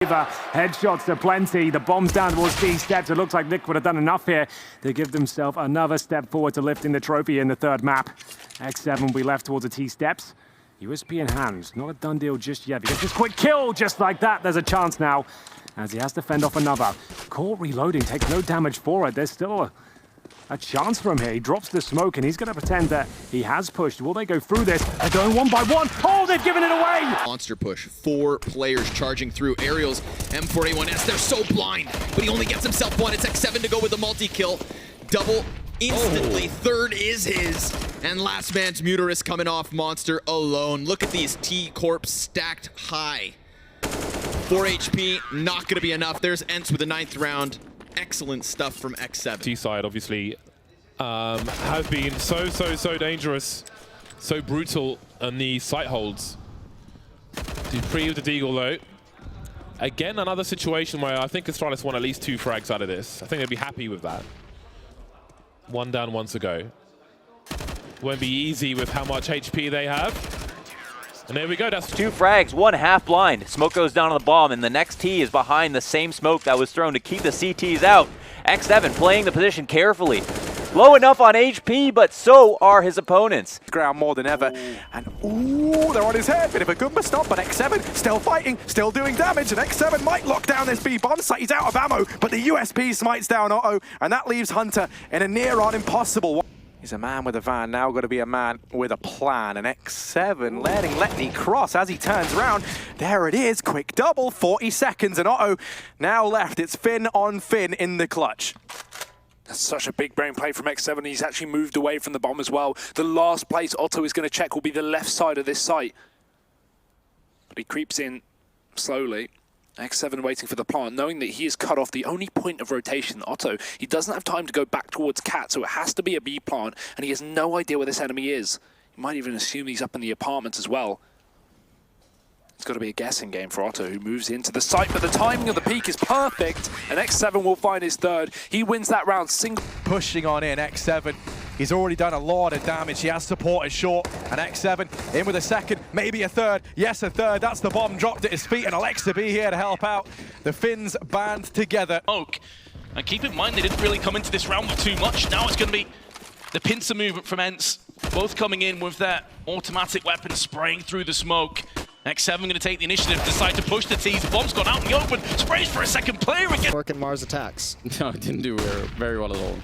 Headshots to plenty. The bomb's down towards C steps. It looks like Liquid have done enough here to give themselves another step forward to lifting the trophy in the third map. xseveN will be left towards the T steps. USP in hand. Not a done deal just yet. Because this quick kill just like that. There's a chance now as he has to fend off another. Caught reloading. Takes no damage for it. There's still a chance for him here. He drops the smoke and he's going to pretend that he has pushed. Will they go through this? They're going one by one. Oh, they've given it away! Monster push. 4 players charging through. Aerials, M41S, they're so blind, but he only gets himself one. It's xseveN to go with the multi-kill. Double instantly. Third is his. And last man's Muterus coming off Monster alone. Look at these T-Corps stacked high. 4 HP, not going to be enough. There's ENCE with the 9th round. Excellent stuff from xseveN. T-side obviously have been so dangerous, so brutal on the site holds. Dupree with the deagle though. Again, another situation where I think Astralis won at least 2 frags out of this. I think they'd be happy with that. 1 down, 1 to go. Won't be easy with how much HP they have. And there we go, that's 2 frags, 1 half blind. Smoke goes down on the bomb, and the next T is behind the same smoke that was thrown to keep the CTs out. xseveN playing the position carefully. Low enough on HP, but so are his opponents. Ground more than ever. And ooh, they're on his head. Bit of a Goomba stop, but xseveN still fighting, still doing damage, and xseveN might lock down this B bomb site. He's out of ammo, but the USP smites down Otto, and that leaves Hunter in a near-on impossible. He's a man with a van, now got to be a man with a plan. And xseveN letting Letney cross as he turns around. There it is, quick double, 40 seconds, and Otto now left. It's Finn on Finn in the clutch. That's such a big brain play from xseveN. He's actually moved away from the bomb as well. The last place Otto is going to check will be the left side of this site. But he creeps in slowly. xseveN waiting for the plant, knowing that he is cut off the only point of rotation. Otto, he doesn't have time to go back towards Cat, so it has to be a B plant, and he has no idea where this enemy is. He might even assume he's up in the apartments as well. It's got to be a guessing game for Otto, who moves into the site, but the timing of the peak is perfect, and xseveN will find his third. He wins that round single. Pushing on in, xseveN. He's already done a lot of damage. He has supported short, and xseveN in with a second, maybe a third. Yes, a third. That's the bomb dropped at his feet, and Alexa B here to help out. The Finns band together. And keep in mind, they didn't really come into this round with too much. Now it's going to be the pincer movement from ENCE, both coming in with their automatic weapon spraying through the smoke. xseveN going to take the initiative, decide to push the T's. The bomb's gone out in the open, sprays for a second player again. Work in Mars attacks. No, it didn't do very well at all.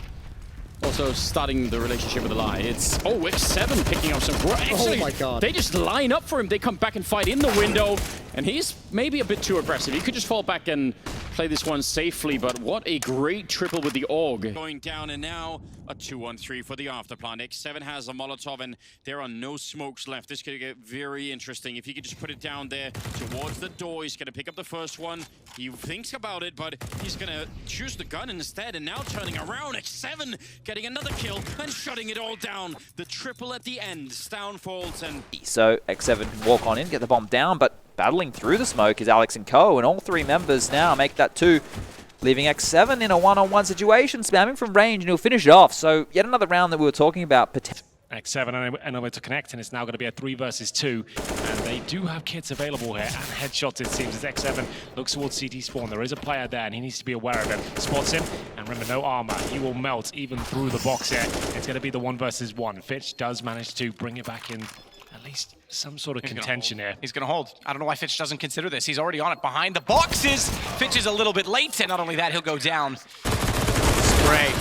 Also starting the relationship with Eli. It's, xseveN picking up some... Actually, oh my god. They just line up for him. They come back and fight in the window. And he's maybe a bit too aggressive. He could just fall back and play this one safely, but what a great triple with the AUG. Going down, and now a 2-on-3 for the afterplant. xseveN has a Molotov, and there are no smokes left. This could get very interesting. If he could just put it down there towards the door, he's going to pick up the first one. He thinks about it, but he's going to choose the gun instead, and now turning around, xseveN getting another kill and shutting it all down. The triple at the end, downfalls, and... So xseveN can walk on in, get the bomb down, but battling through the smoke is Alex and Co, and all 3 members now make that 2, leaving xseveN in a one-on-one situation, spamming from range, and he'll finish it off. So yet another round that we were talking about. xseveN unable to connect, and it's now going to be a 3 versus 2, and they do have kits available here, and headshots it seems as xseveN looks towards CT spawn. There is a player there, and he needs to be aware of him. Spots him, and remember, no armor. He will melt even through the box here. It's going to be the 1 versus 1. Fitch does manage to bring it back in at least some sort of contention here. He's going to hold. I don't know why Fitch doesn't consider this. He's already on it behind the boxes. Fitch is a little bit late, and not only that, he'll go down. Spray.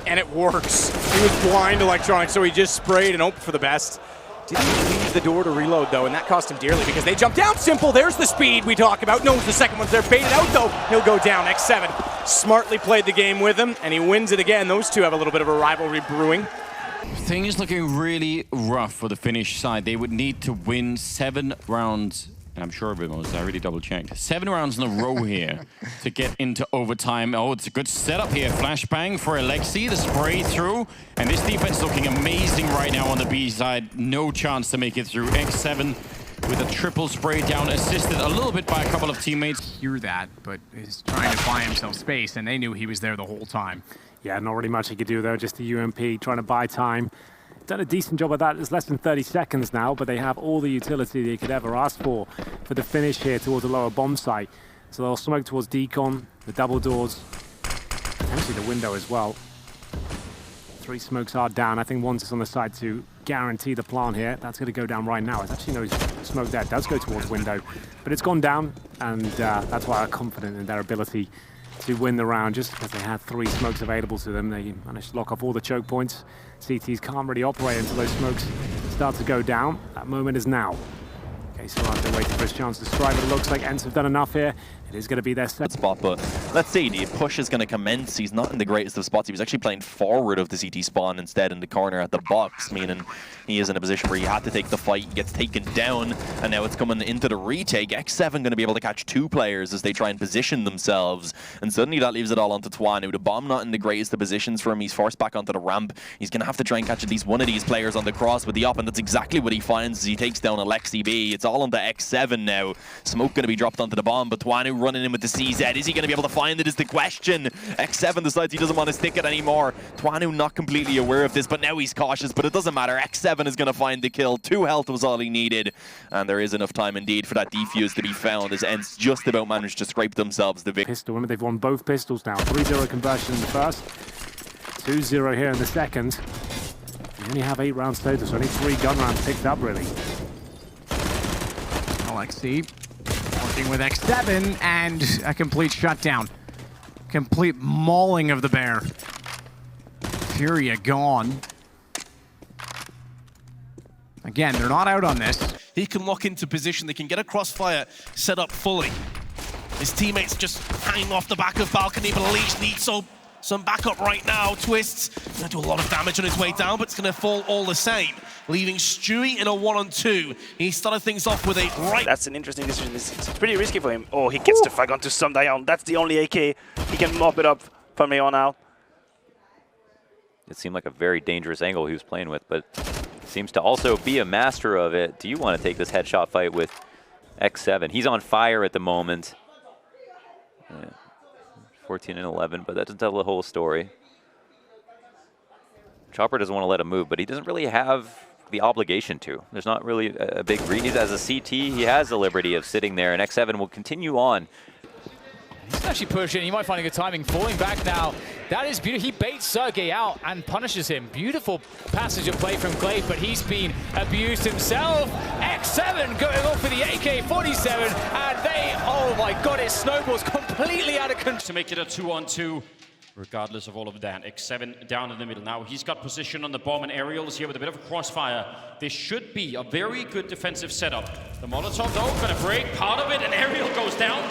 And it works. He was blind electronic, so he just sprayed and hoped for the best. Didn't leave the door to reload, though, and that cost him dearly because they jumped down. Simple. There's the speed we talk about. Knows the second one's there. Baited out, though. He'll go down. xseveN smartly played the game with him, and he wins it again. Those two have a little bit of a rivalry brewing. Thing is looking really rough for the Finnish side. They would need to win 7 rounds, and I'm sure of it was, I really double-checked. 7 rounds in a row here to get into overtime. Oh, it's a good setup here. Flashbang for Alexi, the spray through. And this defense looking amazing right now on the B side. No chance to make it through. xseveN with a triple spray down, assisted a little bit by a couple of teammates. Hear that, but he's trying to buy himself space, and they knew he was there the whole time. Yeah, not really much he could do, though. Just the UMP trying to buy time. Done a decent job of that. It's less than 30 seconds now, but they have all the utility they could ever ask for the finish here towards the lower bomb site. So they'll smoke towards Decon, the double doors, potentially the window as well. 3 smokes are down. I think one's just on the side to guarantee the plant here. That's going to go down right now. There's actually no smoke there. It does go towards window, but it's gone down, and that's why I'm confident in their ability to win the round. Just because they had 3 smokes available to them, they managed to lock off all the choke points. CTs can't really operate until those smokes start to go down. That moment is now. Okay, so they're waiting for his chance to strike, but it looks like ENCE have done enough here. It is going to be their set spot, but let's see, the push is going to commence. He's not in the greatest of spots. He was actually playing forward of the CT spawn instead in the corner at the box, meaning he is in a position where he had to take the fight. He gets taken down, and now it's coming into the retake. xseveN going to be able to catch 2 players as they try and position themselves, and suddenly that leaves it all onto Twanu. The bomb not in the greatest of positions for him. He's forced back onto the ramp. He's going to have to try and catch at least one of these players on the cross with the up, and that's exactly what he finds as he takes down Alexi B. It's all onto xseveN now. Smoke going to be dropped onto the bomb, but Twanu running in with the CZ. Is he going to be able to find it is the question. xseveN decides he doesn't want to stick it anymore. Twanu not completely aware of this, but now he's cautious, but it doesn't matter. xseveN is going to find the kill. 2 health was all he needed, and there is enough time indeed for that defuse to be found as ENCE just about managed to scrape themselves the victory. pistol. Remember, they've won both pistols now. 3-0 conversion in the first, 2-0 here in the second. You only have 8 rounds total, so only 3 gun rounds picked up, really. Alexi working with xseveN, and a complete shutdown. Complete mauling of the bear. Furia gone. Again, they're not out on this. He can lock into position. They can get a crossfire set up fully. His teammates just hang off the back of balcony, but Leech needs some backup right now. Twists, gonna do a lot of damage on his way down, but it's gonna fall all the same, leaving Stewie in a 1-on-2. He started things off with a right. That's an interesting decision. It's pretty risky for him. Oh, he gets to frag onto some Dion. That's the only AK. He can mop it up from here on out. It seemed like a very dangerous angle he was playing with, but seems to also be a master of it. Do you want to take this headshot fight with xseveN? He's on fire at the moment. Yeah. 14 and 11, but that doesn't tell the whole story. Chopper doesn't want to let him move, but he doesn't really have the obligation to. There's not really a big reason. As a CT, he has the liberty of sitting there, and xseveN will continue on. He's actually pushing. He might find a good timing. Falling back now. That is beautiful. He baits Sergey out and punishes him. Beautiful passage of play from Glaive, but he's been abused himself. xseveN going off with the AK-47, and they, oh my god, it snowballs completely out of control. To make it a 2-on-2, regardless of all of that. xseveN down in the middle. Now he's got position on the bomb, and Aerial is here with a bit of a crossfire. This should be a very good defensive setup. The Molotov, though, gonna break part of it, and Aerial goes down.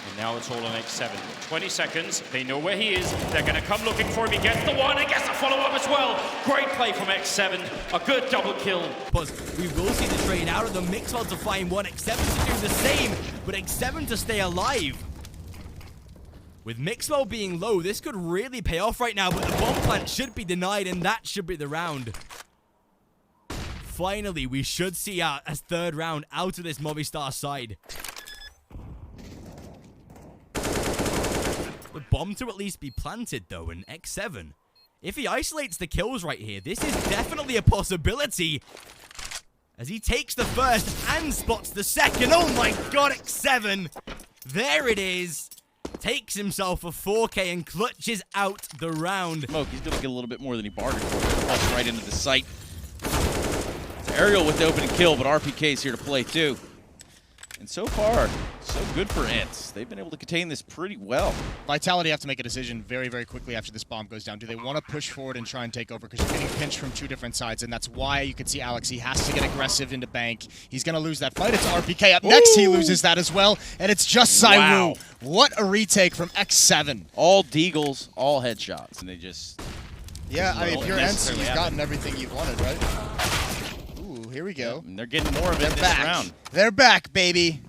And now it's all on xseveN. 20 seconds. They know where he is. They're going to come looking for him. He gets the one. He gets the follow-up as well. Great play from xseveN. A good double kill. We will see the trade out of the Mixwell to find one. xseveN to do the same, but xseveN to stay alive. With Mixwell being low, this could really pay off right now, but the bomb plant should be denied, and that should be the round. Finally, we should see a 3rd round out of this Movistar side. The bomb to at least be planted, though, and xseveN, if he isolates the kills right here, this is definitely a possibility. As he takes the first and spots the second. Oh my god, xseveN. There it is. Takes himself a 4K and clutches out the round. Smoke, he's going to get a little bit more than he bargained for. Falls right into the site. It's Aerial with the opening kill, but RPK's here to play too. And so far, so good for ENCE. They've been able to contain this pretty well. Vitality have to make a decision very, very quickly after this bomb goes down. Do they want to push forward and try and take over? Because you're getting pinched from 2 different sides, and that's why you can see Alex. He has to get aggressive into bank. He's going to lose that fight. It's RPK up next. He loses that as well, and it's just Saiwu. Wow. What a retake from xseveN. All deagles, all headshots, and they just... Yeah, I mean, if you're ENCE, you've gotten everything you've wanted, right? Ooh, here we go. And they're getting more of it this round. They're back, baby.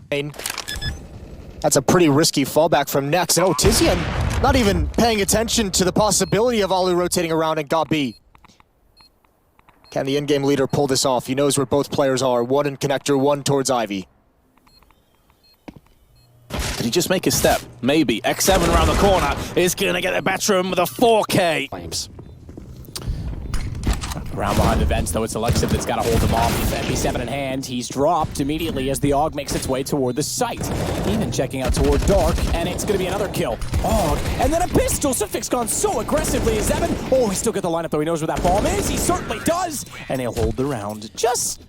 That's a pretty risky fallback from Nex. And oh, Tizian not even paying attention to the possibility of Alu rotating around and got B. Can the in-game leader pull this off? He knows where both players are. One in connector, one towards Ivy. Did he just make a step? Maybe. xseveN around the corner is going to get the better of him with a 4K. Flames. Around behind the vents, though, it's Alexiv that's got to hold him off. MP7 in hand, he's dropped immediately as the AUG makes its way toward the site. Even checking out toward Dark, and it's going to be another kill. AUG, and then a pistol. xseveN's gone so aggressively. xseveN, oh, he's still got the lineup, though. He knows where that bomb is. He certainly does, and he'll hold the round. Just